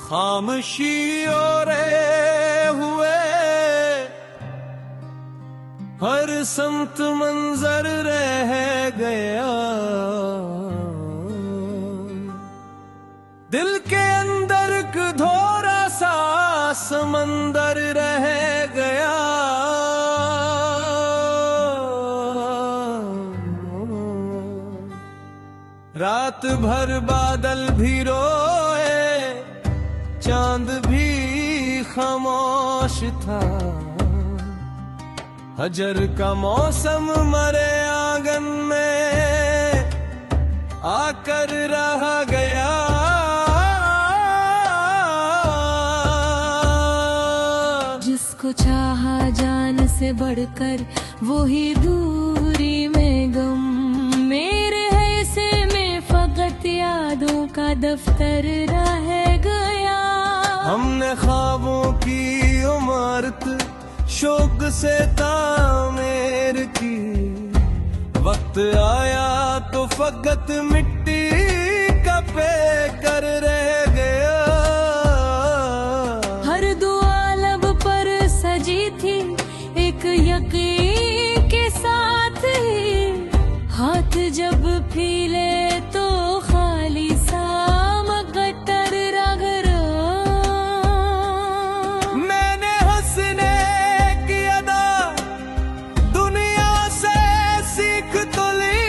खामोशी ओरे हुए हर संत मंजर रह गया। दिल के अंदर धोरा सा समंदर रह गया। रात भर बादल भी रोए, चांद भी खामोश था। हजर का मौसम मरे आंगन में आकर रह गया। जिसको चाहा जान से बढ़कर वो ही दूरी में गम। मेरे हिस्से में फकत यादों का दफ्तर रह गया। हमने ख्वाबों की इमारत शौक से तामीर की। वक्त आया तो फकत मिट्टी का पेकर रह गया। हर दुआ लब पर सजी थी एक यकीन के साथ ही। हाथ जब फीले तो खाली सा मगटर रह गया। मैंने हंसने की अदा दुनिया से सीख तो ली।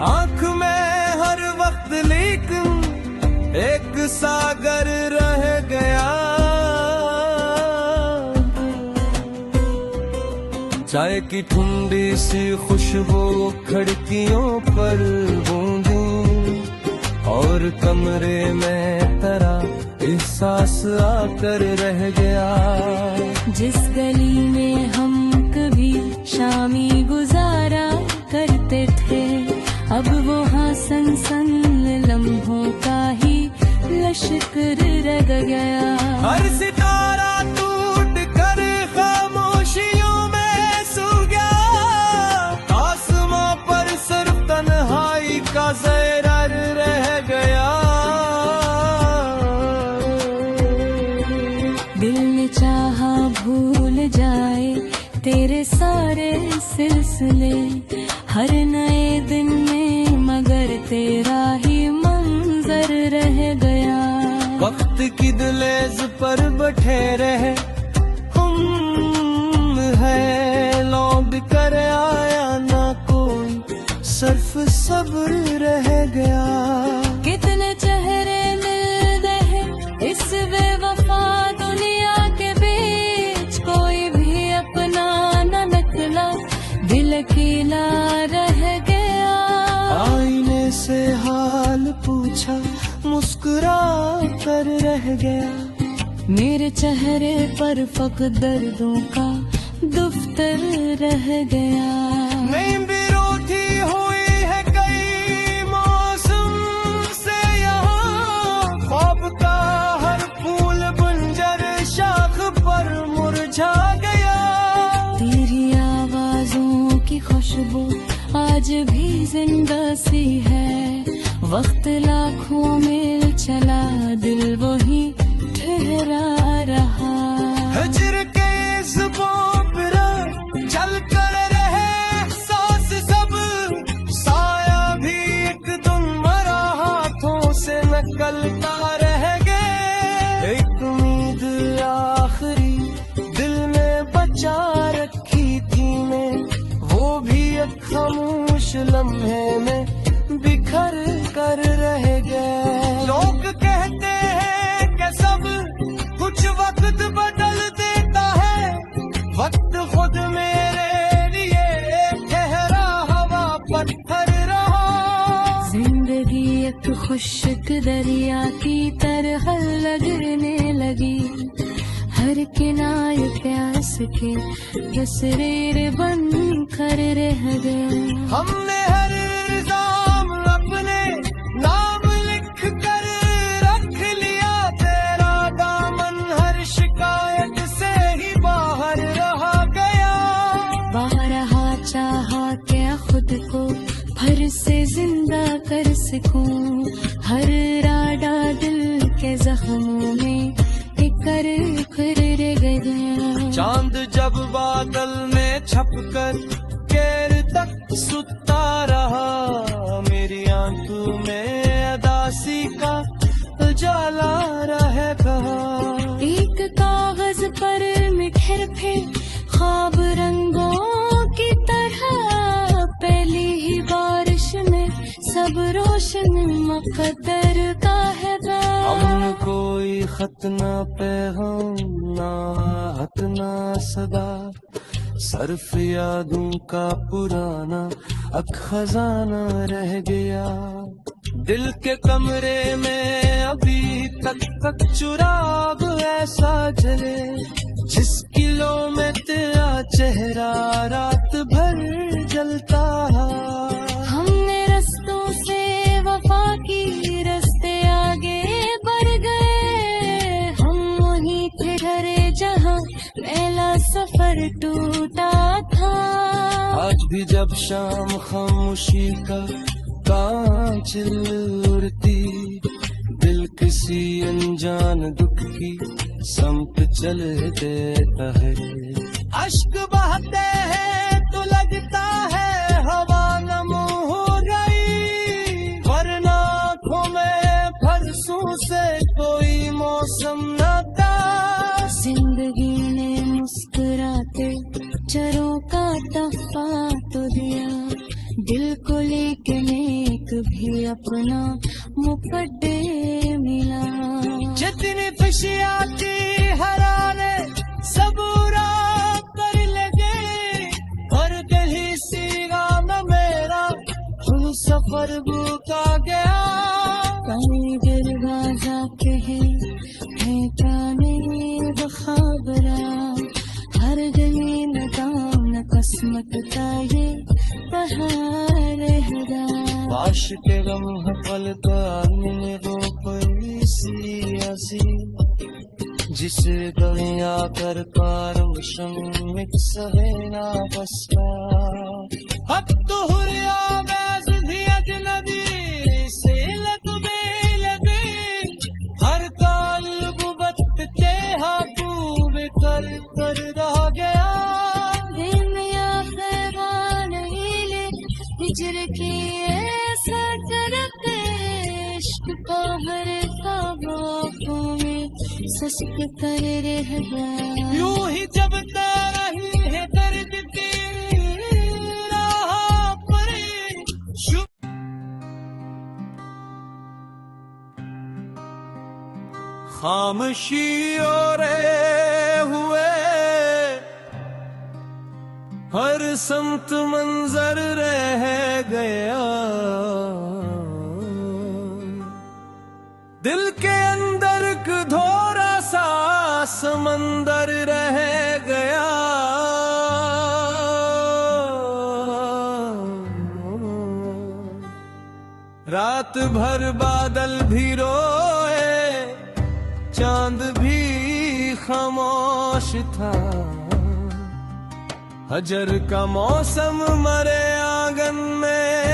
आंख में हर वक्त लेकिन एक सागर रह गया। चाय की ठंडी सी खुशबू खिड़कियों पर बूंदी और कमरे में तेरा एहसास आकर रह गया। जिस गली में हम कभी शामी गुजारा करते थे, अब वो हाँ सन लम्हों का ही लश्कर रह गया। हर सितारा टूट कर खामोशियों में सो गया। आसमां पर सिर्फ तन्हाई का ज़हर रह गया। दिल ने चाहा भूल जाए तेरे सारे सिलसिले हर नए दिन में, मगर तेरा ही मंजर रह गया। वक्त की दहलीज पर बैठे रहे हम है लौट कर आया ना कोई, सिर्फ सब्र रह गया। कितने चेहरे मिलते हैं इस बेवफा दुनिया के बीच, कोई भी अपना न निकला, दिल अकेला रह गया। आईने से हाल पूछा, मुस्कुरा कर रह गया। मेरे चेहरे पर फकत दर्दों का दफ्तर रह गया। नहीं भी रोती हुई है कई मौसम से यहाँ, ख्वाब का हर फूल बंजर शाख पर मुरझा गया। तेरी आवाजों की खुशबू आज भी जिंदा सी है। वक्त लाखों मील चला, दिल वही ठहरा रहा। हजर के ज़ुबां पर चल कर रहे सांस सब, साया भी एक दिन मरा हाथों से निकलता रह गए। एक उम्मीद आखिरी दिल में बचा रखी थी मैं, वो भी एक खामोश लम्हे में बिखर कर रह गए। लोग कहते हैं कि सब कुछ वक्त बदल देता है, वक्त खुद मेरे लिए ठहरा हवा पत्थर रहा। जिंदगी एक खुश्क दरिया की तरह लगने लगी, हर किनारे प्यास के तस्वीर बन कर रह गया। हमने हर इल्जाम अपने नाम लिख कर रख लिया, तेरा दामन हर शिकायत से ही बाहर रहा गया। बारहा चाहा क्या खुद को फिर से जिंदा कर सकूं, हर राडा दिल के जख्मों में कर कर रह गया। चांद जब बादल में छपकर कैर तक सुता रहा, मेरी आंखों में अदासी का उजाला रह गया। एक कागज पर मिठर फिर ख्वाब रंगों की तरह, पहली ही बारिश में सब रोशन मुकद्दर का है। हम कोई खत ना पैगाम ना हत ना सदा, सर्फ यादों का पुराना अब खजाना रह गया। दिल के कमरे में अभी तक चुराग ऐसा जले, जिसकी लो में तेरा चेहरा रात भर जलता है। हमने रस्तों से वफा की रास्ते आगे बढ़ गए, हम वहीं थे ठहरे जहाँ पहला सफर टूटा था। आज भी जब शाम खामोशी का कांचिल उड़ती, दिल किसी अनजान दुख की समत चल देता है। अश्क बहते हैं तो लगता है हवा नम हो गई, वरना आँखों में फरसों से कोई मौसम न था। जिंदगी ने मुस्कुराते चरों का तोहफा तो दिया, दिल को लेकिन एक भी अपना मुकद्दे मिला। जितनी खुशियाँ थी हराने सबूरा कर लगे, और कहीं सीगा में मेरा हम सफर बुका गया। कहीं दरवाजा कहे है काने बखाबरा, हर गली न दाम न किस्मत का ये बहार है। बाश के गम है पलकाने वो कोई सी हंसी, जिसे गलिया कर रोशन मिट सहे ना बसता। अब तो हुरिया मैं जिंदगी अजनबी से लग लगे, हर काल्ब बत्ते हाथों में कर रह गया। दिन या खैबान हिले हिजर की ऐसा तरक, इश्क का हर ख्वाबों में सस्क कर रह गया। यूं ही जब रही है दर्द की राह पर, खामोशी ओरे हुए हर समत मंजर रह गया। दिल के अंदर धोरा सा समंदर रह गया। रात भर बादल भी रोए, चांद भी खामोश था। हजर का मौसम मरे आंगन में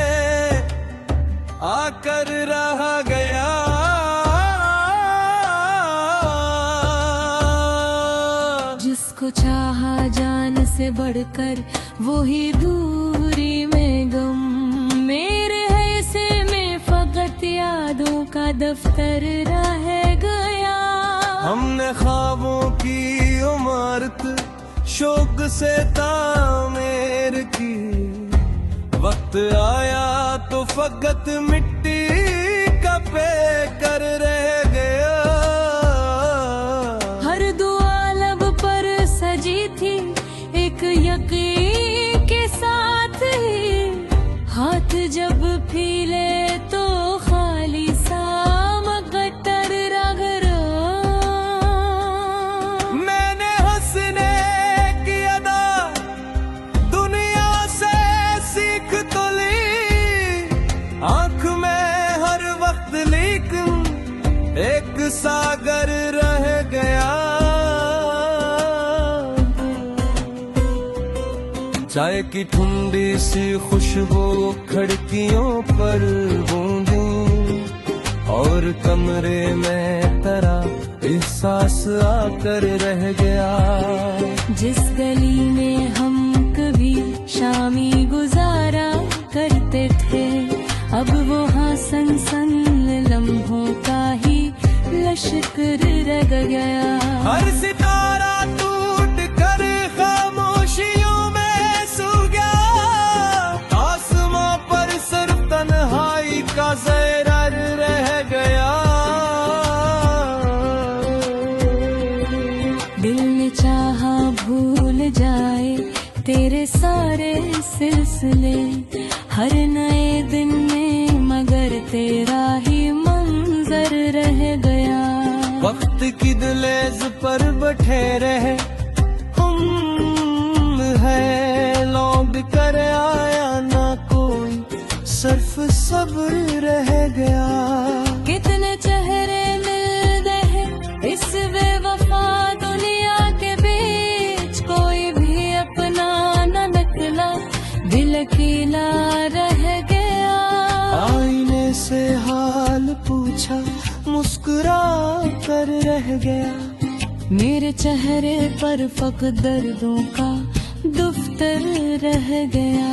आकर रह गया। जिसको चाहा जान से बढ़कर वो ही दूरी में गम, मेरे हिस्से में फकत यादों का दफ्तर रह गया। हमने ख्वाबों की इमारत शौक से तामीर की, वक्त आया तो फकत मिट्टी का कर रह गया। हर दुआ लब पर सजी थी एक यकीन के साथ ही, हाथ जब फीले तो खाली सा मकद्दर रह गया। मैंने हंसने की अदा दुनिया से सीख तो ली, आंख में हर वक्त लेकिन एक सागर रह गया। चाय की ठंडी सी खुशबू खिड़कियों पर बूंदी, और कमरे में तेरा एहसास आकर रह गया। जिस गली में हम कभी शामी गुजारा करते थे, अब वो हाँ संग संग लम्हों का ही लश्कर रह गया। हर सितारा टूट कर खामोशियों में सो गया, आसमां पर सिर्फ तन्हाई का ज़हर रह गया। दिल ने चाहा भूल जाए तेरे सारे सिलसिले, हर नए दिन में मगर तेरा ही मंजर रह गया। वक्त की दहलीज पर बैठे रहे हम, है लौट कर आया ना कोई, सिर्फ सब्र रह गया। कितने चेहरे मिलते हैं इस बेवफा दुनिया के बीच, कोई भी अपना न निकला, दिल अकेला रह गया। आईने से हाल पूछा, मुस्कुरा कर रह गया। मेरे चेहरे पर फकत दर्दों का दफ्तर रह गया।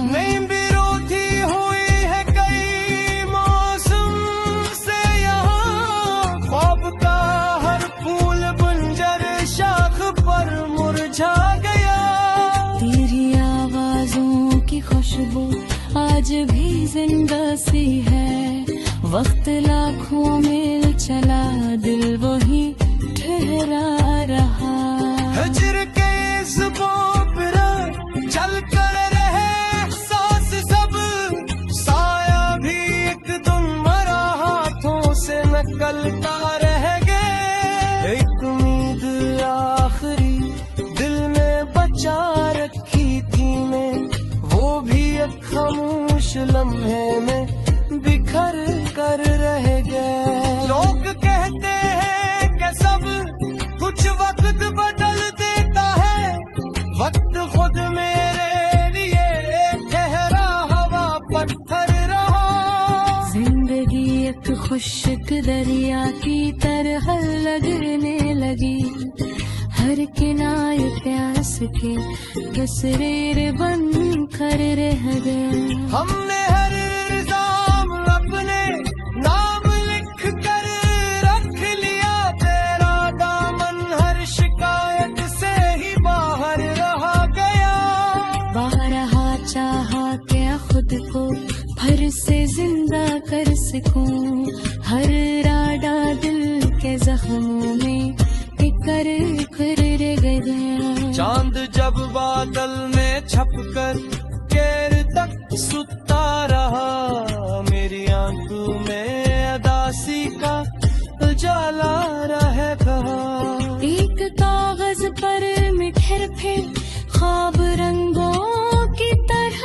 नहीं विरोधी हुई है कई मौसम से यहाँ, ख्वाब का हर फूल बंजर शाख पर मुरझा गया। तेरी आवाजों की खुशबू आज भी जिंदा सी है, वक्त लाखों मील चला, दिल वही ठहरा रहा। हिज्र के इस बोपरा चल कर रहे सांस सब, साया भी एक दिन मरा हाथों से निकलता रह गए। एक उम्मीद आखिरी दिल में बचा रखी थी मैं, वो भी एक खामोश लम्हे में बिखर कर रह गए। लोग कहते हैं कि सब कुछ वक्त बदल देता है, वक्त खुद मेरे लिए ठहरा हवा पत्थर रहा। जिंदगी एक खुश्क दरिया की तरह लगने लगी, हर किनारे प्यास के तस्वीर बन कर रह गए। हमने हर इल्जाम अपने नाम लिख कर रख लिया, तेरा दामन हर शिकायत से ही बाहर रहा गया। बारहा चाहा क्या खुद को फिर से जिंदा कर सकूं, हर राडा दिल के जख्मों में कर रह गया। चांद जब बादल में छपकर कैर तक सुता रहा, मेरी आंखों में अदासी का उजाला रह गया। एक कागज पर मिठर फिर ख्वाब रंगों की तरह,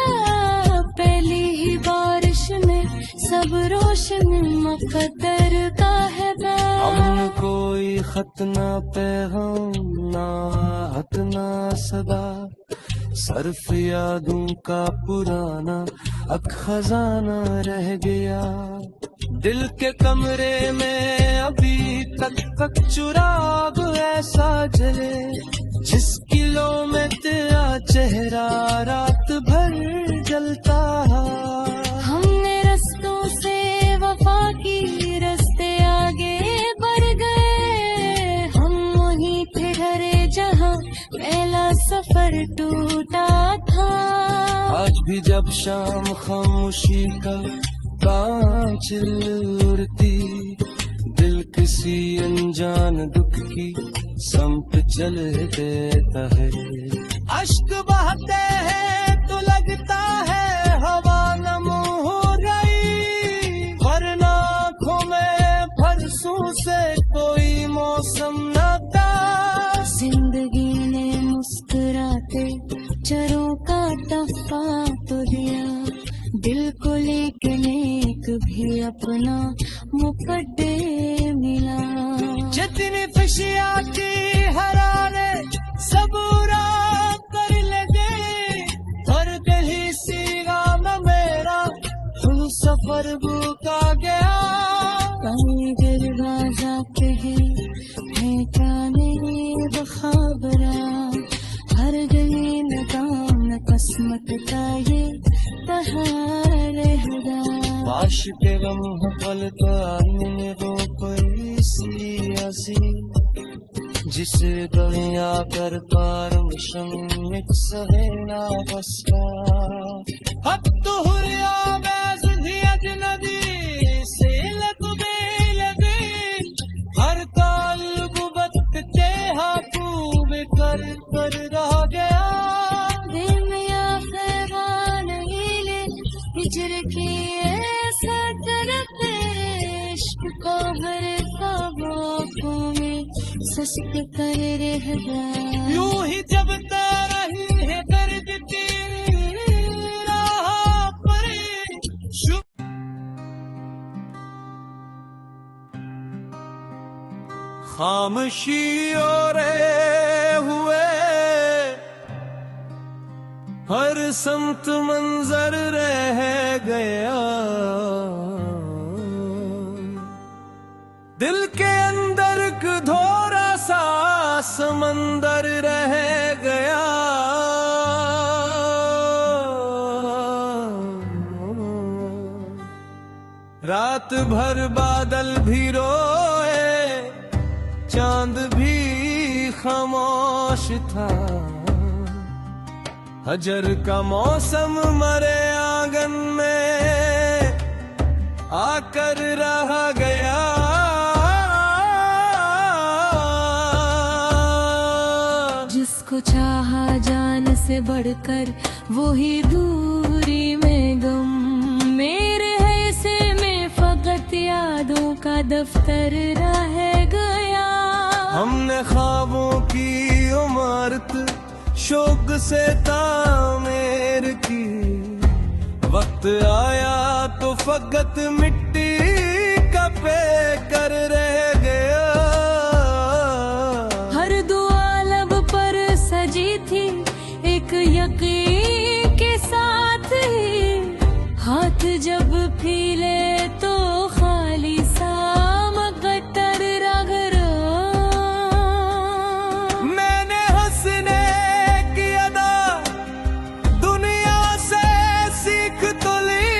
पहली ही बारिश में सब रोशन मुकद्दर का है। हम कोई खत ना पैगाम ना हत ना सदा, सर्फ यादों का पुराना अब खजाना रह गया। दिल के कमरे में अभी तक चुराग ऐसा जले, जिसकी लो में तेरा चेहरा रात भर जलता है। हमने रस्तों से वफा की रस्ते आगे बढ़ गए, हम वहीं थे ठहरे जहाँ पहला सफर टूटा था। आज भी जब शाम खामोशी का कांचिल उड़ती, दिल किसी अनजान दुख की संप चल देता है। अश्क बहते हैं तो लगता है हवा नम हो गई, वरना आँखों में बरसों से कोई मौसम न था। जिंदगी ने मुस्कुराते चरों का तहफा तो दिया, दिल को लेकिन एक भी अपना मुकद्दे मिला। जितनी खुशियाँ की हराने सबूरा कर लगे, और कहीं सीगा में मेरा तू सफर भूखा गया। पाए गिरबाजा कहे है क्या मेरे बखाबरा हर गली लगाम न कसमत का ये तहार रहदा बाश के लम्हा पल तो आने वो कोई सी हंसी जिसे दुनिया कर पार मुशम्मित सहेना बसका अब तो हुरिया बैस दिया नदी से लगे हर ताल गुबत ते हाकूब कर रह गया दिल में या खैबान हिले हिजर की ऐसा तरफ इश्क को भर ख्वाबों में सस्त कर रहदा यूं ही जब रही है दर्द तेरी राह पर खामोशी ओरे हुए हर समत मंजर रह गया दिल के अंदर धोरा सा समंदर रह गया रात भर बादल भी रोए चांद भी खामोश था हजर का मौसम मरे आंगन में आकर रह गया जिसको चाहा जान से बढ़कर वो ही दूरी में गम मेरे हिस्से में फकत यादों का दफ्तर रह गया हमने ख्वाबों की इमारत शौक से तामीर की वक्त आया तो फकत मिट्टी का पेकर रह गया हर दुआ लब पर सजी थी एक यकीन के साथ ही हाथ जब फीले तो खाली सा मगटर रग मैंने हंसने की अदा दुनिया से सीख तो ली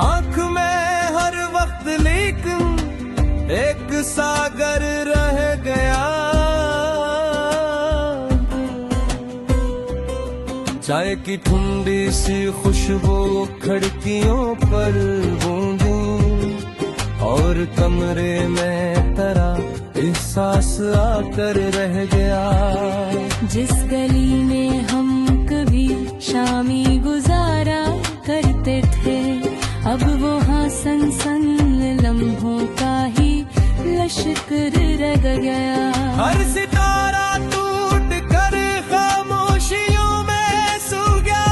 आंख में हर वक्त लेकिन एक सागर रह गया चाय की ठंडी सी खुशबू खिड़कियों पर बूंदी और कमरे में तेरा एहसास आकर रह गया जिस गली में हम कभी शामी गुजारा करते थे अब वहाँ सन लम्हों का ही लश्कर रह गया हर सितारा टूट कर खामोशियों में सो गया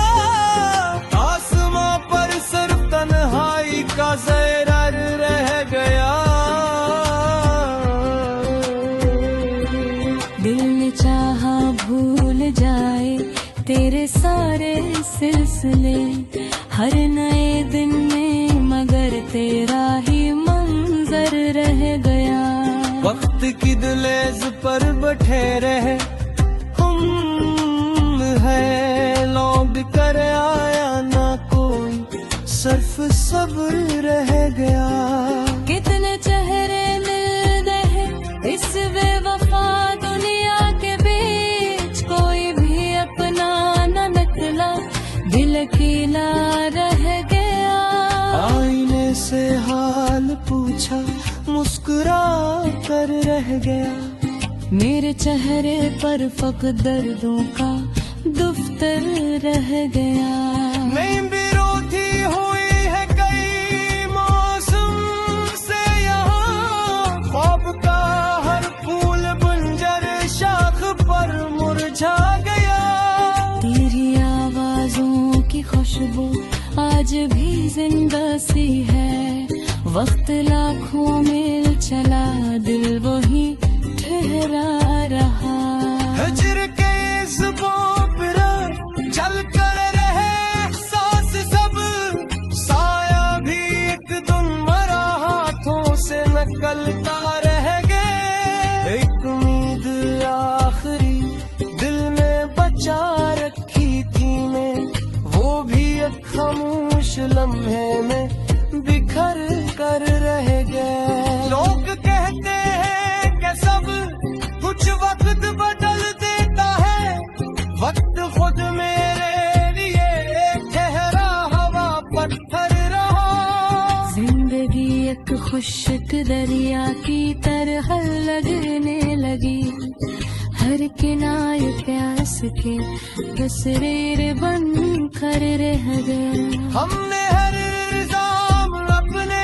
आसमां पर सिर्फ तन्हाई का ज़हर रह गया दिल ने चाहा भूल जाए तेरे सारे सिलसिले हर नए दिन में मगर तेरा ही मंजर रह गया वक्त की दहलीज पर बैठे रहे हम है लौट कर आया ना कोई सिर्फ सब्र रह गया कितने चेहरे मिलते हैं इस बेवफा दुनिया के बीच कोई भी अपना न निकला दिल अकेला रह गया आईने से हाल पूछा मुस्कुरा कर रह गया मेरे चेहरे पर फकत दर्दों का दफ्तर रह गया नहीं विरोधी हुई है कई मौसम से यहाँ ख्वाब का हर फूल बंजर शाख पर मुरझा गया तेरी आवाजों की खुशबू आज भी जिंदा सी है वक्त लाखों मील चला दिल वही ठहरा रहा हिजर के इस बोपरा चल कर रहे सांस सब साया भी एक दिन मरा हाथों निकलता रह गए। एक उम्मीद आखिरी दिल में बचा रखी थी मैं, वो भी एक खामोश लम्हे में बिखर कर रह गए। लोग कहते हैं कि सब कुछ वक्त बदल देता है, वक्त खुद मेरे लिए ठहरा हवा पत्थर रहा। जिंदगी एक खुश्क दरिया की तरह लगने लगी, हर किनारे प्यास के तस्वीर बन कर रह गए। हमने हर इल्जाम अपने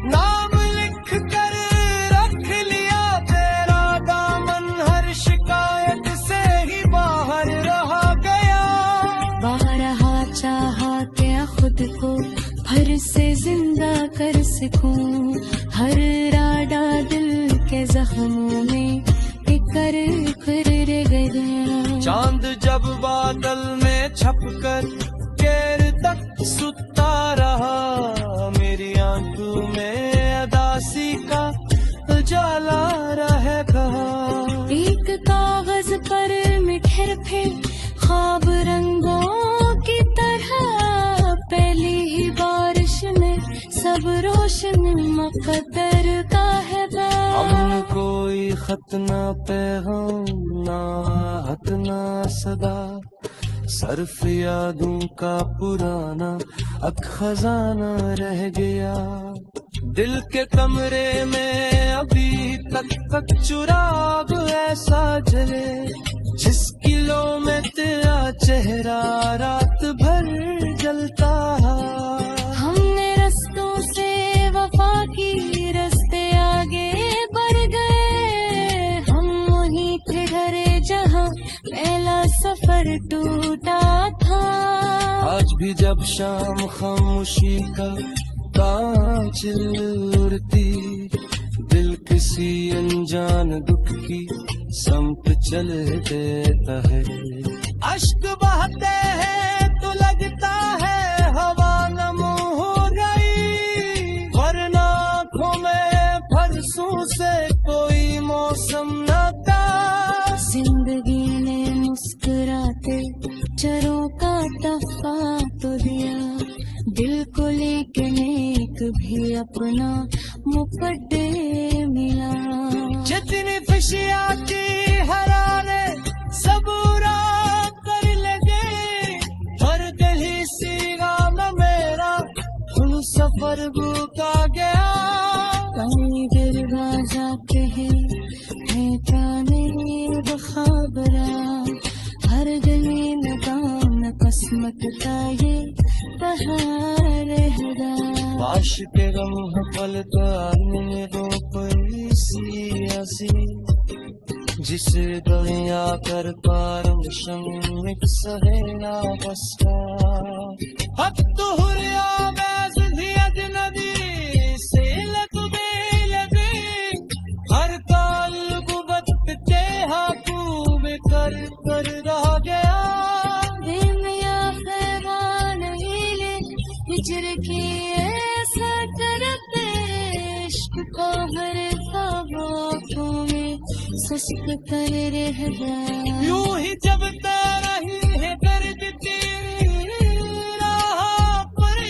नाम लिख कर रख लिया, तेरा दामन हर शिकायत से ही बाहर रहा गया। बारहा चाहा क्या खुद को फिर से जिंदा कर सकूं, हर राडा दिल के जख्मों में कर गया। चांद जब बादल में छपकर देर तक सुता रहा, मेरी आंखों में अदासी का उजाला रह गया। एक कागज पर मिठर फिर ख्वाब रंगों की तरह, पहली ही बारिश में सब रोशन मुकद्दर का है। हमने कोई खत ना पैगाम ना आहत ना सदा, सर्फ यादों का पुराना अब खजाना रह गया। दिल के कमरे में अभी तक चुराग ऐसा जले, जिसकी लो में तेरा चेहरा रात भर जलता है। हमने रस्तों से वफा की रस्ते आगे बढ़ गए, हम वहीं थे घरे जहाँ पहला सफर टूटा था। आज भी जब शाम खामोशी का कांचिल उड़ती, दिल किसी अनजान दुख की संप चल देता है। अश्क बहते हैं तो लगता है हवा नम हो गई, वरना आँखों में फरसों से कोई मौसम न था। जिंदगी ने मुस्कुराते चरों का तहफा तो दिया, दिल को लेकिन एक भी अपना मुकद्दे मिला। जितनी खुशियाँ थी हराने सब उड़ा कर लगे, हर गली सी गाम मेरा उन सफर बुका गया। कहीं गिरवा जाते हैं जाने बखाबरा, हर गली में गाम किस्मत का ये बहार रहदा। बाश के गम पल में दो कोई सी हसी, जिसे दरिया कर पार मुशम्मिक सहेला बसता। हक तो हुरिया बैस भी अजनबी से लकबे लगे, हर काल गुबत ते हाकू बेकर कर रह गया। दिन या खैबान हिले हिजर की ऐसा करते, इश्क को हर ख्वाबों में सुस्त कर रह गया। यूं ही जब रही है दर्द तेरी राह पर,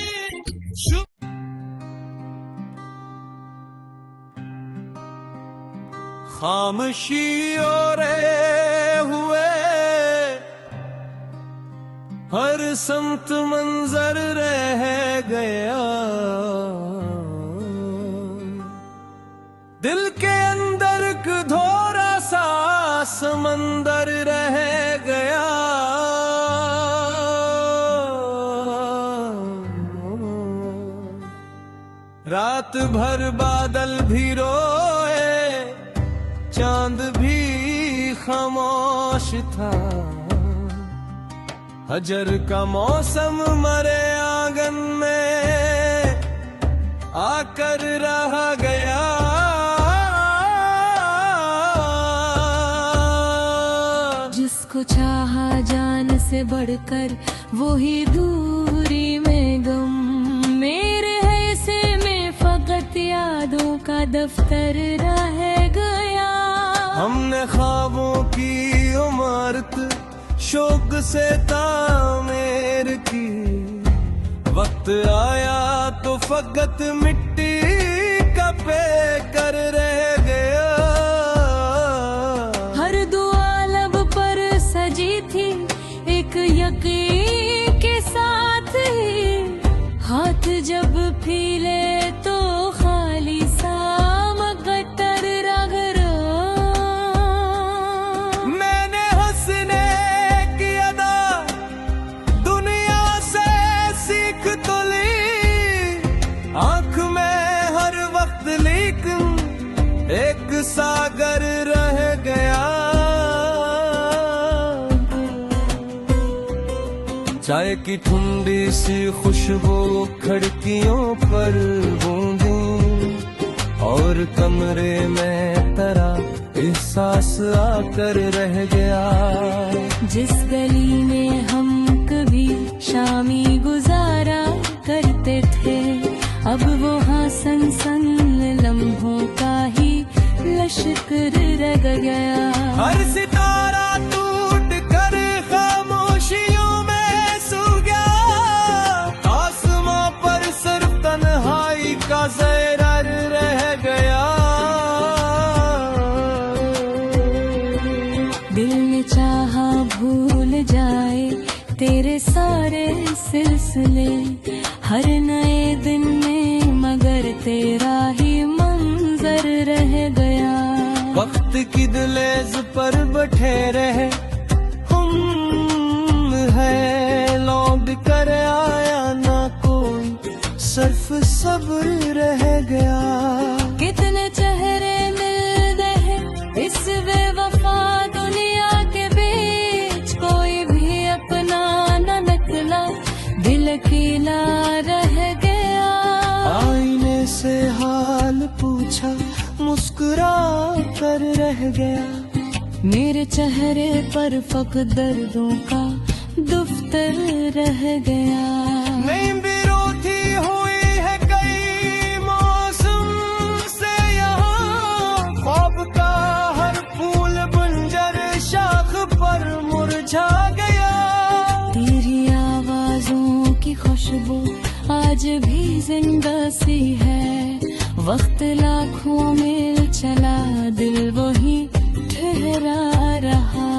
खामोशी ओरे हुए हर संत मंजर रह गया। दिल के अंदर धोरा सा समंदर रह गया। रात भर बादल भी रोए, चांद भी खामोश था। हजर का मौसम मरे आंगन में आकर रहा गया। जिसको चाहा जान से बढ़कर वो ही दूरी में गम, मेरे ऐसे में फकत यादों का का दफ्तर रह गया। हमने ख्वाबों की इमारत शौक से तामीर की, वक्त आया तो फकत मिट्टी का पेकर रह गया। हर दुआ लब पर सजी थी एक यकीन के साथ ही, हाथ जब फीले तो खाली सा मगटर रह गया। मैंने हंसने की अदा दुनिया से सीख तो ली, आंख में हर वक्त लेकिन एक सागर रह गया। चाय की ठंडी सी खुशबू खिड़कियों पर बूंदी, और कमरे में तेरा एहसास आकर रह गया। जिस गली में हम कभी शामी गुजारा करते थे, अब वो हाँ संग लम्हों का ही लश्कर रह गया। हर सितारा टूट कर खामोशियों में सो गया, आसमां पर सिर्फ तन्हाई का ज़हर रह गया। दिल ने चाहा भूल जाए तेरे सारे सिलसिले, हर नए दिन में मगर तेरा ही मंजर रह गया। वक्त की दहलीज पर बैठे रहे हम, है लौट कर आया ना कोई, सिर्फ सब्र रह गया। कितने चेहरे मिलते हैं इस बेवफा दुनिया के बीच, कोई भी अपना न निकला, दिल अकेला रह गया। आईने से हाल पूछा, मुस्कुरा कर रह गया। मेरे चेहरे पर फक दर्दों का दफ्तर रह गया। नींद भी रोती हुई है कई मौसम से यहाँ, ख्वाब का हर फूल बंजर शाख पर मुरझा गया। तेरी आवाजों की खुशबू आज भी जिंदा सी है, वक्त लाखों मील चला, दिल वही ठहरा रहा।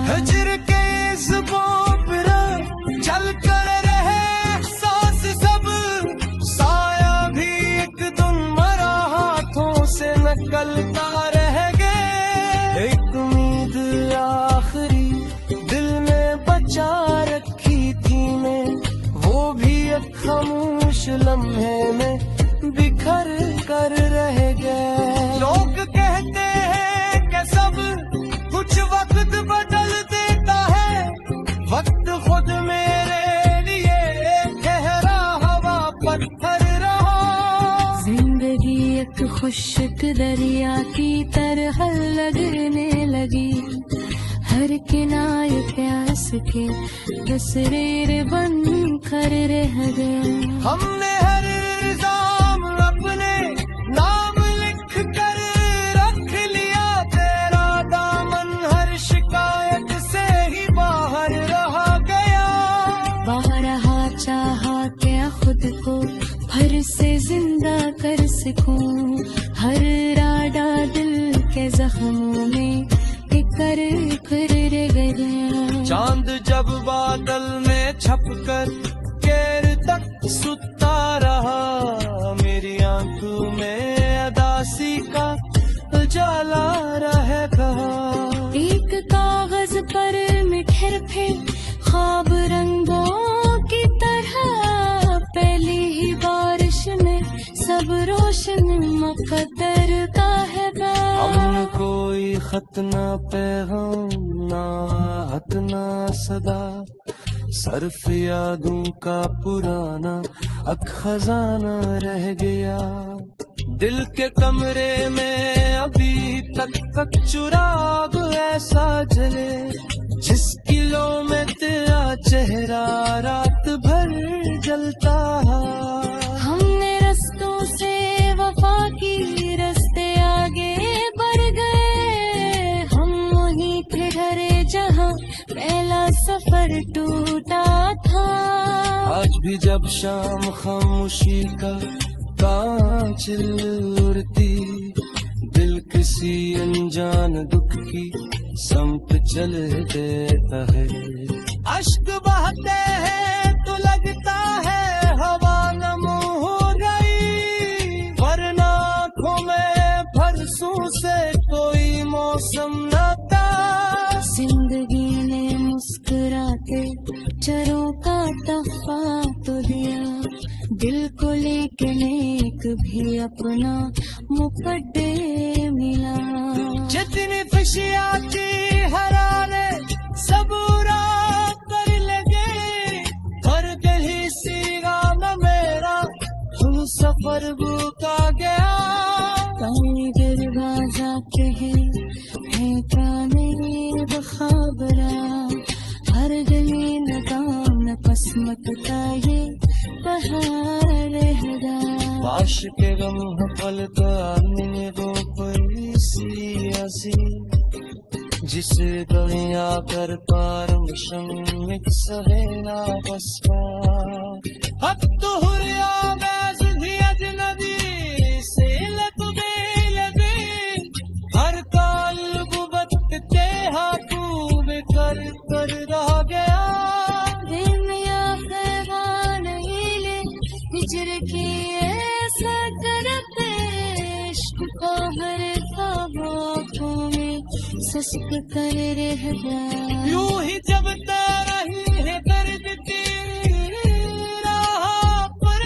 हजर के इस बोपरा चल कर रहे सांस सब, साया भी एक दिन मरा हाथों से निकलता रह गए। एक उम्मीद आखिरी दिल में बचा रखी थी मैं, वो भी एक खामोश लम्हे में बिखर कर रह गए। लोग कहते हैं कि सब कुछ वक्त बदल देता है, वक्त खुद मेरे लिए ठहरा हवा पत्थर रहा। जिंदगी एक खुश्क दरिया की तरह लगने लगी, हर किनारे प्यास के तस्वीर बन कर रह गए। हमने हर इल्जाम अपने नाम लिख कर रख लिया, तेरा दामन हर शिकायत से ही बाहर रहा गया। बाहर चाहा क्या खुद को फिर से जिंदा कर सकूं, हर राडा दिल के जख्मों में कर रह गया। चांद जब बादल में छप कर कैर तक सुता रहा, मेरी आंखों में अदासी का उजाला रह गया। एक कागज पर मिठर थे ख्वाब रंगों की तरह, पहली ही बारिश में सब रोशन मुकद्दर का है। हम कोई खत ना पैगाम ना हत ना सदा, सर्फ यादों का पुराना अक खजाना रह गया। दिल के कमरे में अभी तक चुराग ऐसा जले, जिसकी लो में तेरा चेहरा रात भर जलता है। हमने रस्तों से वफा की भी जब शाम खामोशी का कांचिल उड़ती, दिल किसी अनजान दुख की संप चल देता है। अश्क बहते हैं तो लगता है हवा नम हो गई, वरना आँखों में फरसों से कोई मौसम न था। जिंदगी ने मुस्कुराते चरों का तोहफा तो दिया, दिल को लेकिन एक भी अपना मुकद्दे मिला। जितनी खुशियाँ थी हराने सब उड़ा कर लगे, हर गली सी गाम मेरा हम सफर बुका गया। कहीं दरवाजा के है प्राणे बखाबरा, हर गली नगाम न पसमत का ये बहार रहगा। बाश के गम पलता आने वो सी हसी, जिसे दुनिया कर पार मुशम्मिक सहेना बसवा। अब तो हुरिया मैं जिंदगी अजनबी से लबे, हर काल्ब वक्त के हाथों में कर रह गया। दिन या खैरान हिले हिजर की ऐसा करते, इश्क को हर ख्वाबों में सस्क कर रह गया। यूं ही जब रही है दर्द की राह पर,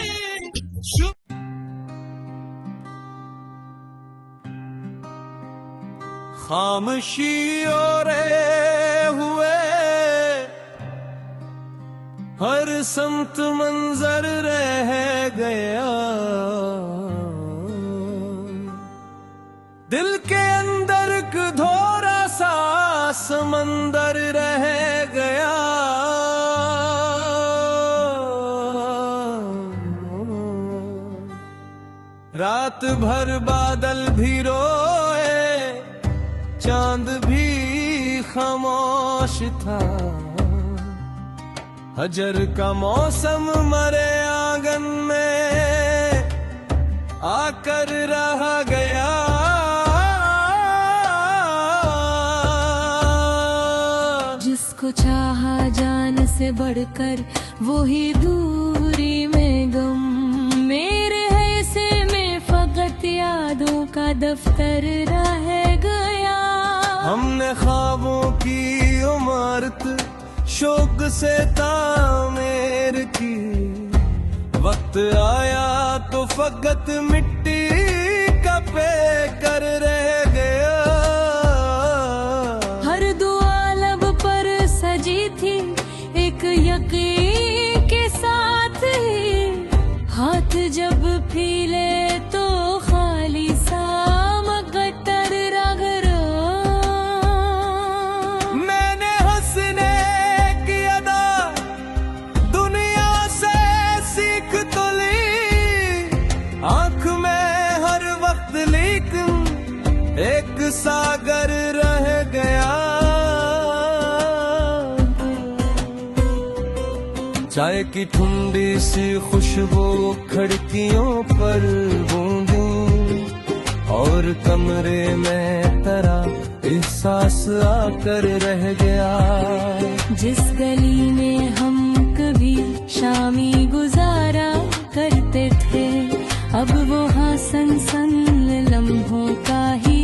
खामोशी ओरे हुए हर समत मंजर रह गया, दिल के अंदर धोरा सा समंदर रह गया। रात भर बादल भी रोए, चांद भी खामोश था, हजर का मौसम मरे आंगन में आकर रह गया। जिसको चाहा जान से बढ़कर वो ही दूरी में गम, मेरे हिस्से में फकत यादों का दफ्तर रह गया। हमने ख्वाबों की इमारत शौक से तामीर की, वक्त आया तो फकत मिट्टी का पेकर रह गया। हर दुआ लब पर सजी थी एक यकीन के साथ ही, हाथ जब फीले तो खाली सा मकद्दर रह गया। मैंने हंसने की अदा दुनिया से सीख तो ली, आंख में हर वक्त लेकिन एक सागर रह गया। चाय की ठंडी सी खुशबू खिड़कियों पर बूंदी, और कमरे में तेरा एहसास आकर रह गया। जिस गली में हम कभी शामी गुजारा करते थे, अब वो हाँ सन लम्हों का ही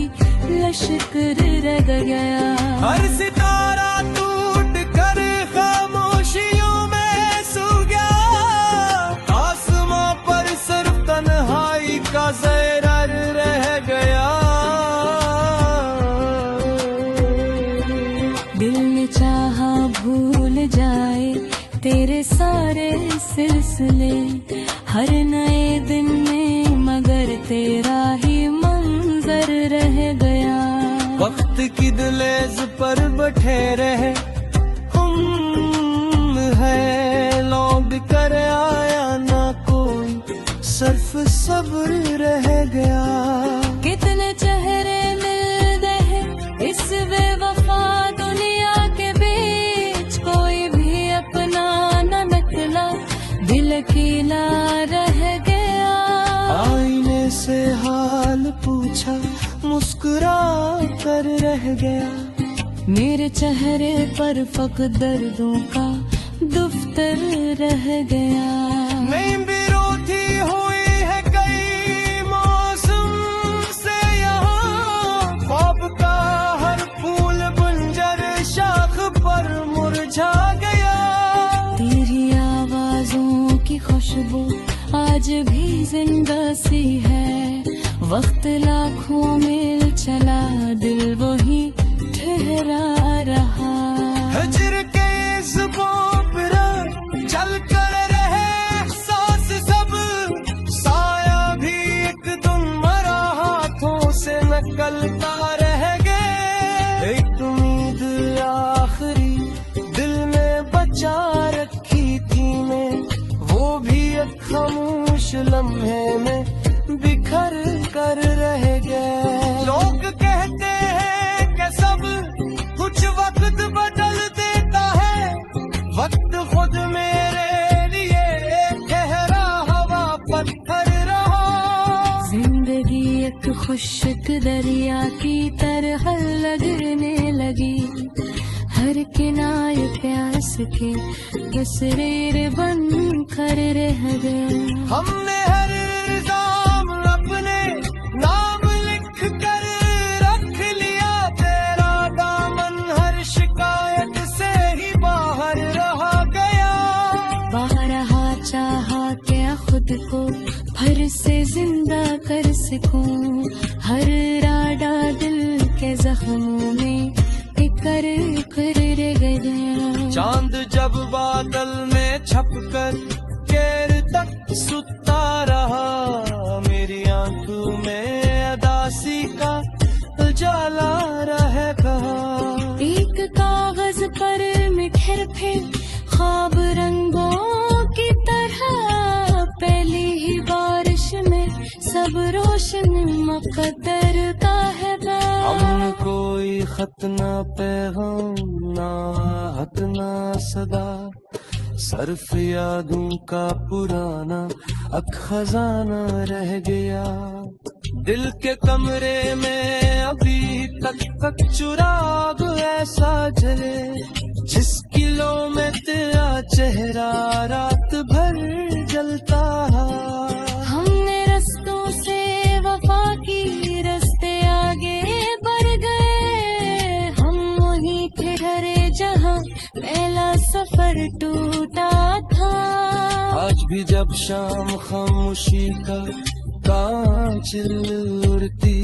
लश्कर रह गया। हर सितारा टूट कर खामोशियों में सो गया, आसमां पर सिर्फ तन्हाई का ज़हर रह गया। दिल ने चाहा भूल जाए तेरे सारे सिलसिले, हर नए दिन में मगर तेरा ही मंजर रह गया। वक्त की दहलीज पर बैठे रहे हम है, लौट कर आया ना कोई, सिर्फ सब्र रह गया। कितने चेहरे मिलते हैं इस बेवफा दुनिया के बीच, कोई भी अपना न निकला, दिल पूछा, मुस्कुरा कर रह गया। मेरे चेहरे पर फक़्त दर्दों का दफ्तर रह गया। नहीं विरोधी हुई है कई मौसम से यहाँ, ख्वाब का हर फूल बंजर शाख पर मुरझा गया। तेरी आवाज़ों की खुशबू आज भी जिंदा सी है। वक्त लाखों मील चला, दिल वही ठहरा रहा। हजर के इस बोपरा चल कर रहे सांस सब, साया भी एक दिन मरा हाथों से निकलता रह गए। एक उम्मीद आखिरी दिल में बचा रखी थी मैं, वो भी एक खामोश लम्हे में बिखर कर रह गए। लोग कहते हैं कि सब कुछ वक्त बदल देता है, वक्त खुद मेरे लिए ठहरा हवा पत्थर रहा। जिंदगी एक खुश्क दरिया की तरह लगने लगी। हर किनारे प्यास के तस्वीर बन कर रह गए। हमने हर इल्जाम अपने नाम लिख कर रख लिया, तेरा दामन हर शिकायत से ही बाहर रहा गया। बारहा चाहा क्या खुद को फिर से जिंदा कर सकूं, हर राडा दिल के जख्मों में कर गया। चांद जब बादल में छपकर केर तक सुता रहा, मेरी आंखों में अदासी का उजाला रह गया। एक कागज पर मिठर फिर ख्वाब रंगों की तरह, पहली ही बारिश में सब रोशन मुकद्दर का है। हमने कोई खत ना पैगाम ना हत ना सदा, सर्फ यादों का पुराना अब खजाना रह गया। दिल के कमरे में अभी तक चुराग ऐसा जले, जिसकी लो में तेरा चेहरा रात भर जलता है। हमने रस्तों से वफा की रस्ते आगे बढ़ गए, हम वहीं ठहरे जहाँ पहला सफर टूटा था। आज भी जब शाम खामोशी का कांचिल उड़ती,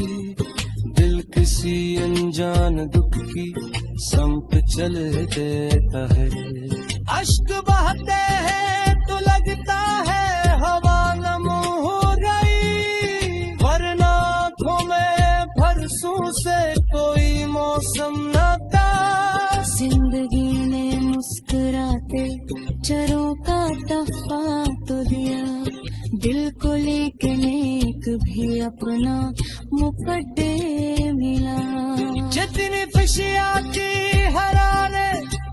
दिल किसी अनजान दुख की संप चल देता है। अश्क बहते हैं तो लगता है हवा नम हो गई, वरना आँखों में बरसों से कोई मौसम न था। जिंदगी ने मुस्कुराते चरों का तोहफा तो दिया, दिल को लेकिन एक भी अपना मुकद्दे मिला। जितनी खुशियाँ की हराने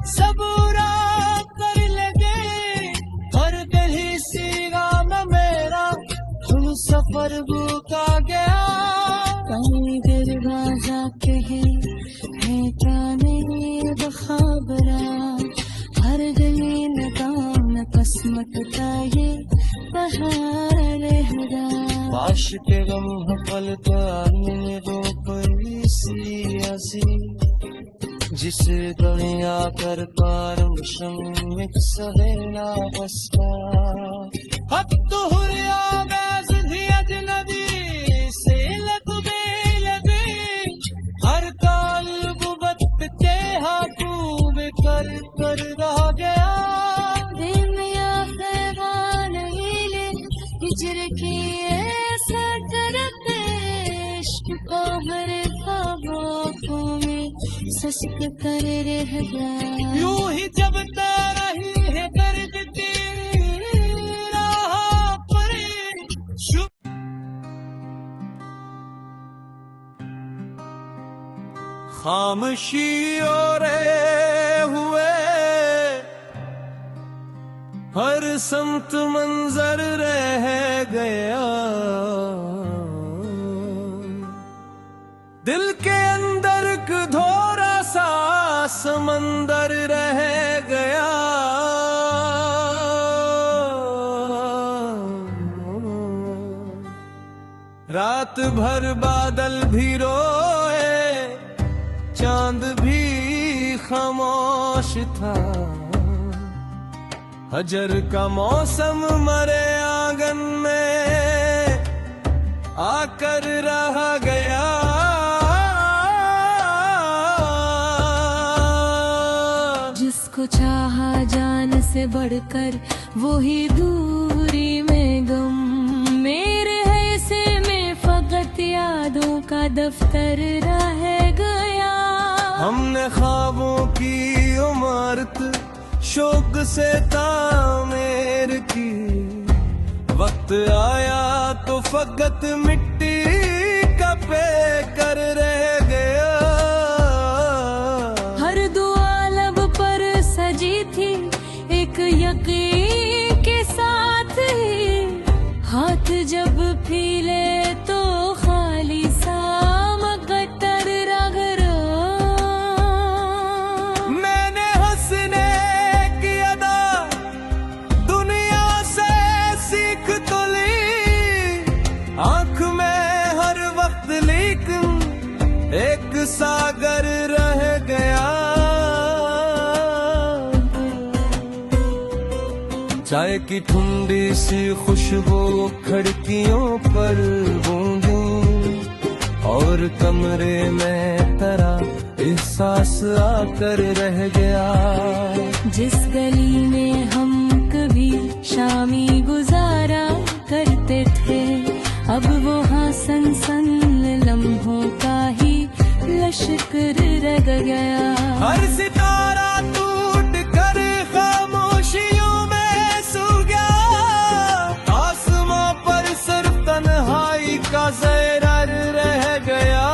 सबूरा कर लगे, हर गली सीगा में मेरा तुम सफर भूखा गया। कहीं दरवाजा कहे है जाने बखाबरा, हर गली लगाम किस्मत का ये बहार रहगा। बाश के गम पलता में वो कोई सी हंसी, जिसे दुनिया कर पार मुशम्मिक सहेला बसता। हक तो हुरिया बैज़ भी अजनबी से लबे, हर काल्ब वक्त के हाथों में कर रह गया। हिजर की ऐसा करते इश्क को हर ख्वाबों में सस्क कर रह गया। यूं ही जब रही है दर्द की राह पर खामोशी ओरे हुए, हर समत मंजर रह गया। रात भर बादल भी रोए, चांद भी खामोश था। हजर का मौसम मरे आंगन में आकर रह गया। जिसको चाहा जान से बढ़कर वो ही दूरी में गम। मेरे ऐसे में फकत यादों का दफ्तर रह गया। हमने ख्वाबों की इमारत शौक से तामीर की, वक्त आया तो फकत मिट्टी का पेकर रह गया। हर दुआ लब पर सजी थी एक यकीन के साथ ही, हाथ जब फीले तो खाली सा मकद्दर रह रहा। मैंने हंसने की अदा दुनिया से सीख तो ली, आंख में हर वक्त लेकिन एक सागर रह गया। चाय की ठंडी सी खुशबू खिड़कियों पर गूंजी, और कमरे में तेरा एहसास आकर रह गया। जिस गली में हम कभी शामी गुजारा करते थे, अब वो हाँ सन लम्हों का ही लश्कर रह गया। हर सितारा टूट कर खामोशियों में सो गया, आसमां पर सिर्फ तन्हाई का ज़हर रह गया।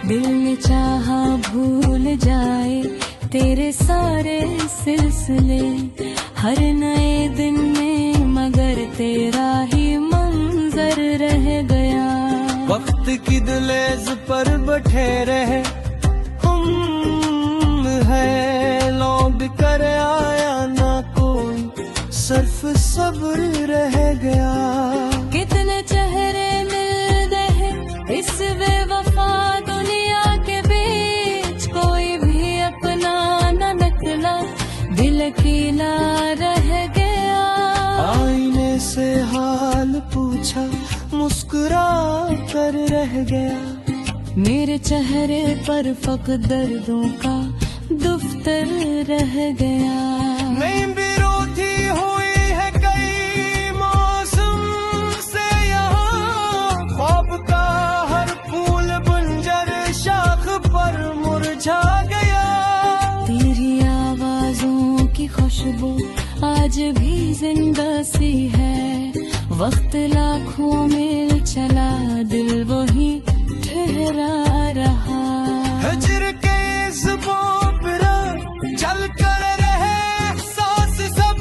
दिल ने चाहा भूल जाए तेरे सारे सिलसिले, हर नए दिन में मगर तेरा ही मंजर रह गया। वक्त की दहलीज पर बैठे रहे हम, है लौट कर आया ना कोई, सिर्फ सब्र रह गया। कितने चेहरे मिल गए इस बेवफा दुनिया के बीच, कोई भी अपना न निकला, दिल अकेला रह गया। आईने से हाल पूछा, मुस्कुरा कर रह गया। मेरे चेहरे पर फकत दर्दों का दफ्तर रह गया। नहीं विरोधी हुई है कई मौसम से यहाँ, ख्वाब का हर फूल बंजर शाख पर मुरझा गया। तेरी आवाजों की खुशबू आज भी जिंदा सी है, वक्त लाखों मील चला दिल वही ठहरा रहा। हिज्र के इस बोपरा चल कर रहे सांस सब,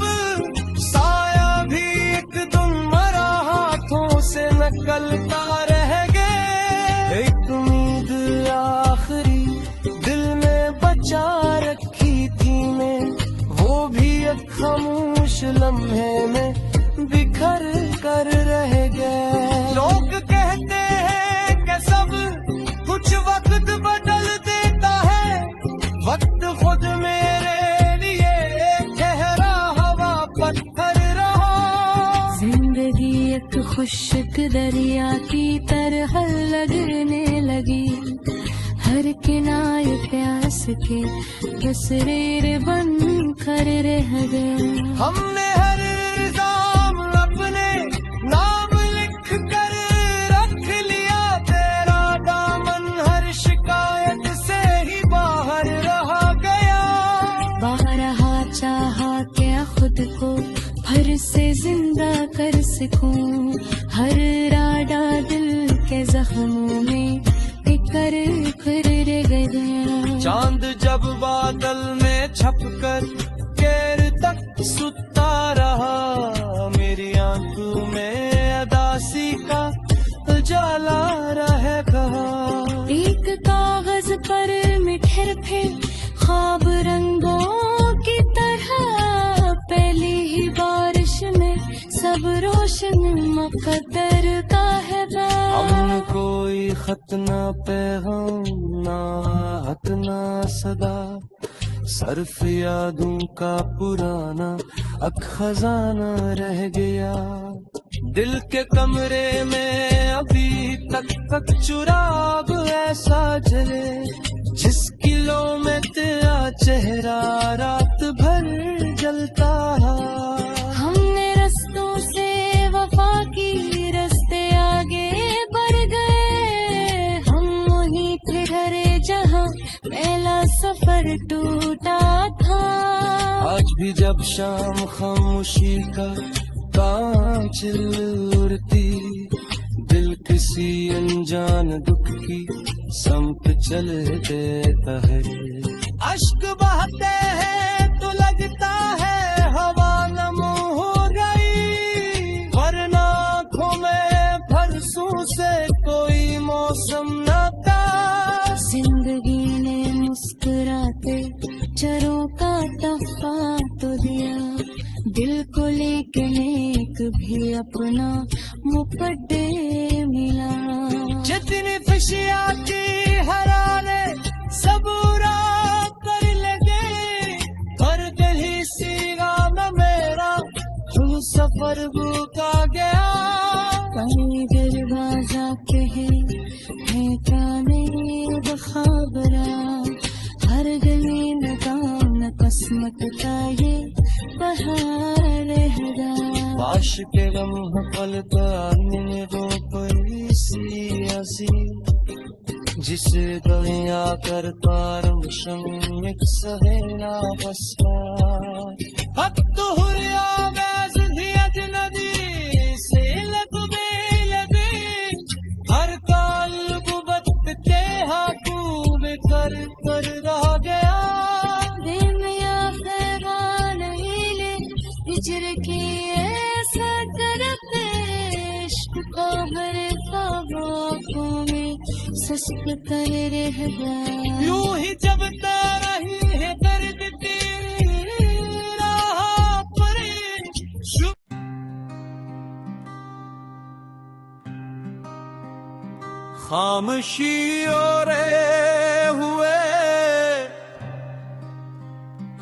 साया भी एक दम मरा हाथों से निकलता रह गए। एक उम्मीद आखिरी दिल में बचा रखी थी मैं, वो भी एक खामोश लम्हे में बिखर कर रह गए। लोग कहते हैं कि सब कुछ वक्त बदल देता है, वक्त खुद मेरे लिए ठहरा हवा पत्थर रहा। जिंदगी एक खुश्क दरिया की तरह लगने लगी, हर किनारे प्यास के तस्वीर बन कर रह गया। हमने हर इल्जाम अपने नाम लिख कर रख लिया, तेरा दामन हर शिकायत से ही बाहर रहा गया। बाहर चाहा क्या खुद को फिर से जिंदा कर सकूं, हर राडा दिल के जख्मों में कर गया। चांद जब बादल में छपकर कैर तक सुता रहा, मेरी आंखों में अदासी का उजाला रह गया। एक कागज पर मिठर फिर ख्वाब रंगों की तरह, पहली ही बारिश में सब सब रोशन मुकद्दर का है अमन कोई खत ना पैगाम ना हत ना सदा, सर्फ यादों का पुराना अब खजाना रह गया। दिल के कमरे में अभी तक चुराग ऐसा जले, जिसकी लो में तेरा चेहरा रात भर जलता है। हमने रस्तों से वफा की रास्ते आगे बढ़ गए, हम वहीं थे घरे जहाँ पहला सफर टूटा था। आज भी जब शाम खामोशी का कांचिल उड़ती, दिल किसी अनजान दुख की संप चल देता है। अश्क बहते हैं तो लगता है हवा नम हो गई, वरना आँखों में बरसों से कोई मौसम न था। जिंदगी ने मुस्कुराते चरों का तोहफा तो दिया, दिल को लेकिन एक भी अपना मुपड्डे मिला। जितनी खुशियाँ थी हराने सबूरा कर लगे, पर दिल ही सीगा में मेरा हम सफर भूखा गया। कहीं दरवाजा के है ताने बखाबरा, हर गली में काम न किस्मत का ये बहार है। बाश के गम पलता वो सी हसी, जिसे गया करता रमशम एक सहेला बसता। हक तो हुरिया वैस थी अजनबी से लगबे लगे, हर काल गुबत के हाथों बेकर कर रह गया। दिन या पैगान हिले हिजर की ऐसा करते, इश्क को भरे ख्वाबों में सस्त कर रह गया। यूं ही जब रही है दर्द तेरी राह पर, खामोशी ओरे हुए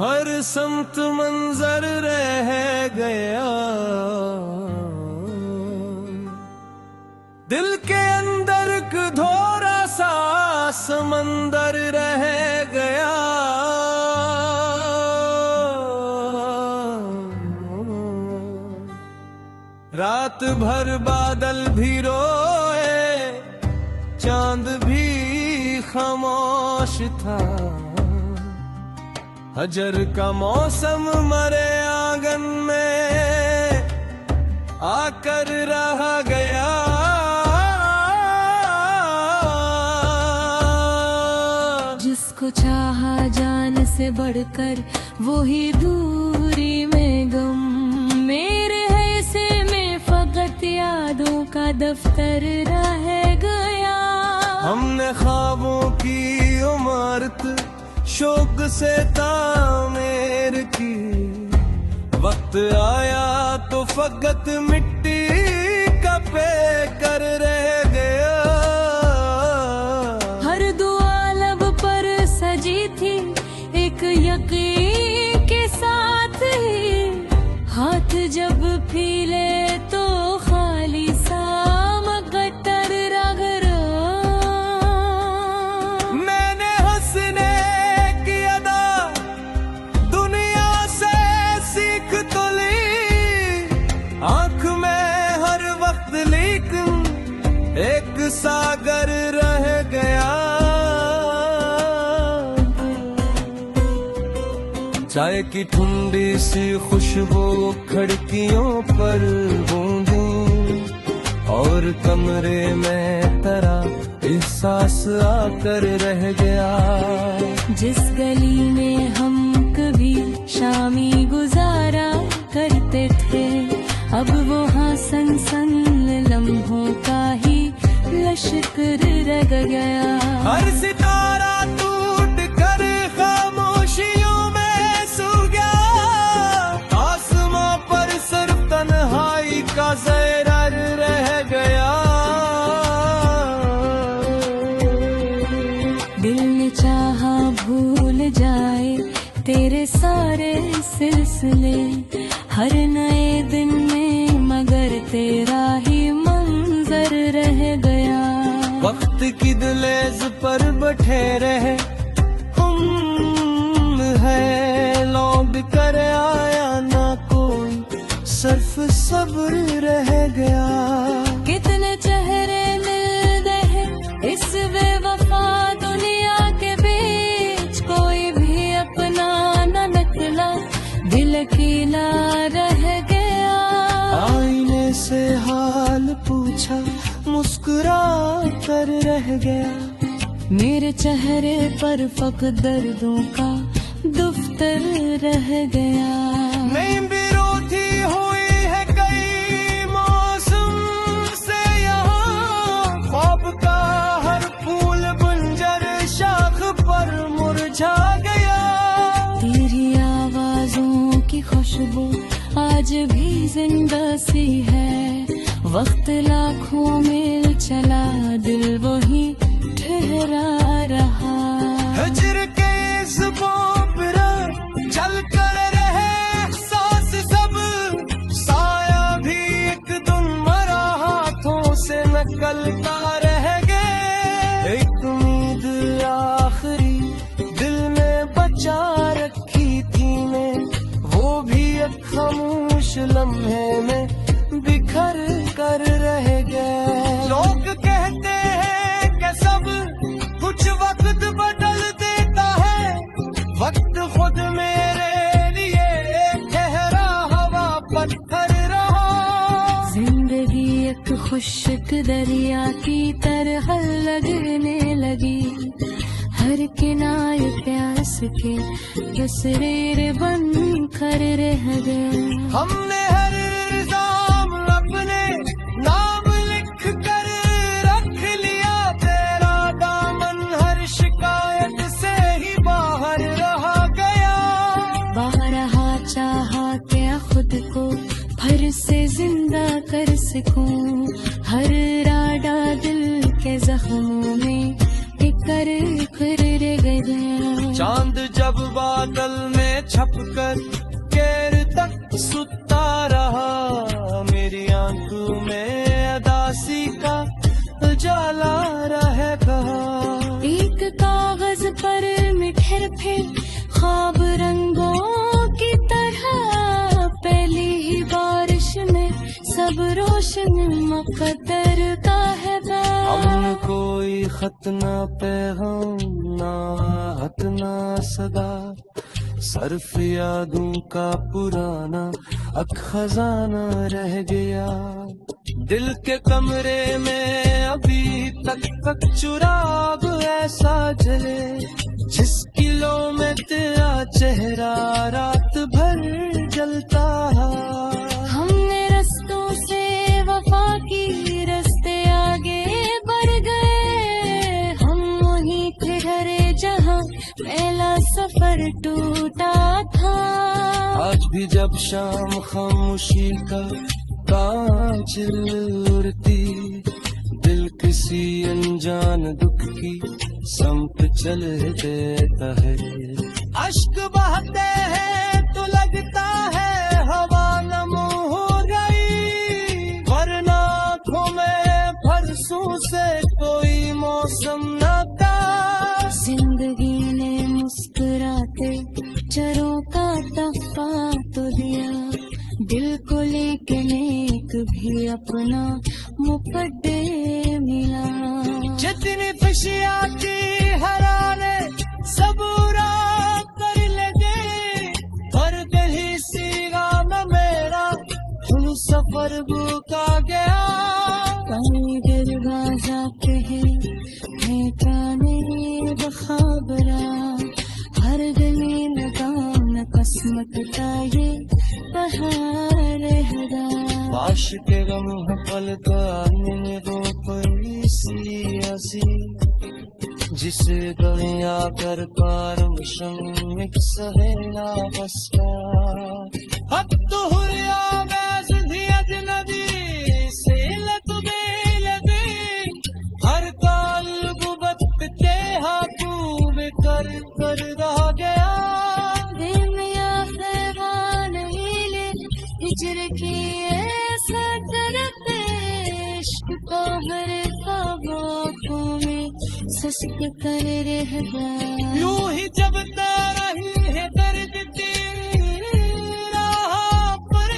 हर समत मंजर रह गया। दिल के अंदर धोरा सा समंदर रह गया। रात भर बादल भी रोए, चांद भी खामोश था। हजर का मौसम मरे आंगन में आकर रहा गया। जिसको चाहा जान से बढ़कर वो ही दूरी में गम, मेरे हिस्से में फकत यादों का दफ्तर रह गया। हमने ख्वाबों की इमारत शौक से तामीर की, वक्त आया तो फकत मिट्टी का पेकर रह गया। हर दुआ लब पर सजी थी एक यकीन के साथ ही, हाथ जब फीले तो खाली सा मकद्दर रह गया। मैंने हंसने की अदा दुनिया से सीख तो ली, आंख में हर वक्त लेकिन एक सागर रह गया। चाय की ठंडी सी खुशबू खिड़कियों पर गूंजी, और कमरे में तेरा एहसास आकर रह गया। जिस गली में हम कभी शामी गुजारा करते थे, अब वो हाँ संग संग लम्हों का ही लश्कर रह गया। हर सितारा टूट कर खामोशियों में सो गया, आसमां पर सिर्फ तन्हाई फासले हर नए दिन में, मगर तेरा ही मंजर रह गया। वक्त की दहलीज पर बैठे रहे हम है, लौट कर आया ना कोई, सिर्फ सब्र रह गया। कितने चेहरे मिलते हैं इस बेवफा दुनिया के बीच, कोई भी अपना न निकला, दिल अकेला रह गया। आईने से हाल पूछा, मुस्कुरा कर रह गया। मेरे चेहरे पर फकत दर्दों का दफ्तर रह गया। नहीं विरोधी हुई है कई मौसम से यहाँ, ख्वाब का हर फूल बंजर शाख पर मुरझा गया। तेरी आवाजों की खुशबू आज भी जिंदा सी है, वक्त लाखों मील चला, दिल वही ठहरा रहा। हिजर के इस बोपरा चल कर रहे सांस सब, साया भी एक दिन मरा हाथों से निकलता रह गए। एक उम्मीद आखिरी दिल में बचा रखी थी मैं, वो भी एक खामोश लम्हे में बिखर कर रह गए। लोग कहते हैं कि सब कुछ वक्त बदल देता है, वक्त खुद मेरे लिए ठहरा हवा पत्थर रहा। जिंदगी एक खुश्क दरिया की तरह लगने लगी, हर किनारे प्यास के तस्वीर बन कर रह गए। हमने हर इल्जाम अपने नाम लिख कर रख लिया, तेरा दामन हर शिकायत से ही बाहर रहा गया। बारहा चाहा क्या खुद को फिर से जिंदा कर सकूं, हर राडा दिल के जख्मों में कर रह गया। चांद जब बादल में छपकर कैर तक सुता रहा, मेरी आंखों में अदासी का उजाला रह गया। एक कागज पर मिठर फिर ख्वाब रंगों की तरह, पहली ही बारिश में सब रोशन मुकद्दर का है। हमने कोई खत ना पैगाम ना हत ना सदा, सर्फ यादों का पुराना अब खजाना रह गया। दिल के कमरे में अभी तक चुराग ऐसा जले, जिसकी लो में तेरा चेहरा रात भर जलता है। हमने रस्तों से वफा की रस्ते आगे बढ़ गए, हम वहीं ठहरे जहाँ पहला सफर टूटा था। आज भी जब शाम खामोशी का कांच उड़ती, दिल किसी अनजान दुख की संप चल देता है। अश्क बहते हैं तो लगता है हवा नम हो गई, वरना आँखों में फरसों से कोई मौसम न था। जिंदगी ने मुस्कुराते चरों का तोहफा तो दिया, दिल को लेकिन एक भी अपना मुकद्दे मिला। जितनी खुशियाँ की हराने सबूरा कर लगे, हर दिल ही सीगा में मेरा हम सफर बुका गया। कहीं दिल बाजा कहे ठिकाने बखाबरा, हर गली लगाम किस्मत का ये बहार है। बाश के गम पलकाने वो कोई सी हंसी, जिसे दुनिया कर पार मुशम्मिक सहेला बसका। अब तो हुरिया बैस दी अजनबी से लत बेलबे, हर काल गुबत पे हाकूब कर रह गया। दिल में या खैबान इश्क तो हर ख्वाब आँखों में सस्त कर रह गया। यूं ही जब रही है दर्द तेरी राह पर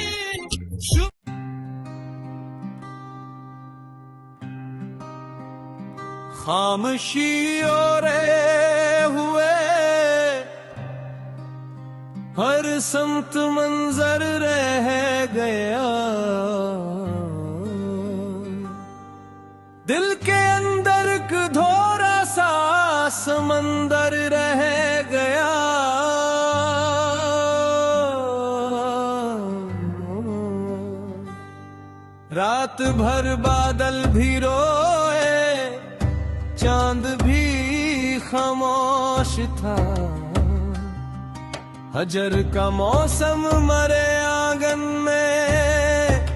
खामोशी ओरे हुए हर समत मंजर रह गया। दिल के अंदर कधोरा सा समंदर रह गया। रात भर बादल भी रोए, चांद भी खामोश था। हजर का मौसम मरे आंगन में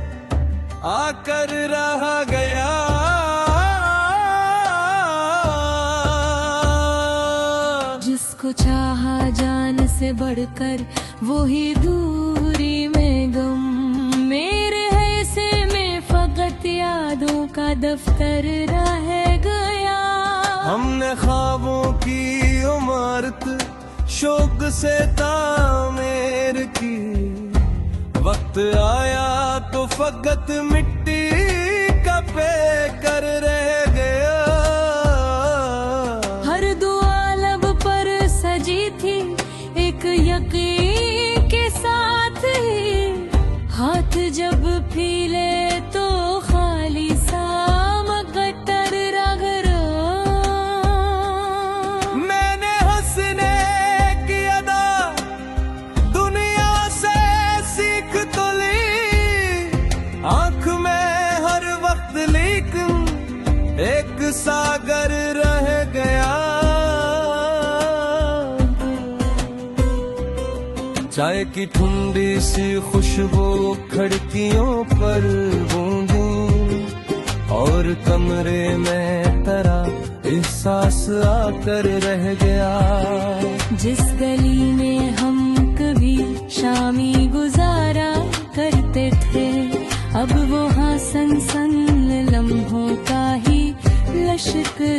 आकर रह गया। जिसको चाहा जान से बढ़कर वो ही दूरी में गम। मेरे हिस्से में फकत यादों का दफ्तर रह गया। हमने ख्वाबों की इमारत शौक से तामीर की, वक्त आया तो फकत मिट्टी का पेकर रह गया। हर दुआ लब पर सजी थी एक यकीन के साथ ही, हाथ जब फीले तो खाली सा मगटर रह गया। मैंने हंसने की अदा दुनिया से सीख तो ली, आंख में हर वक्त लेकिन एक सागर रह गया। चाय की ठंडी सी खुशबू खिड़कियों पर गूंजी, और कमरे में तेरा एहसास आकर रह गया। जिस गली में हम कभी शामी गुजारा करते थे,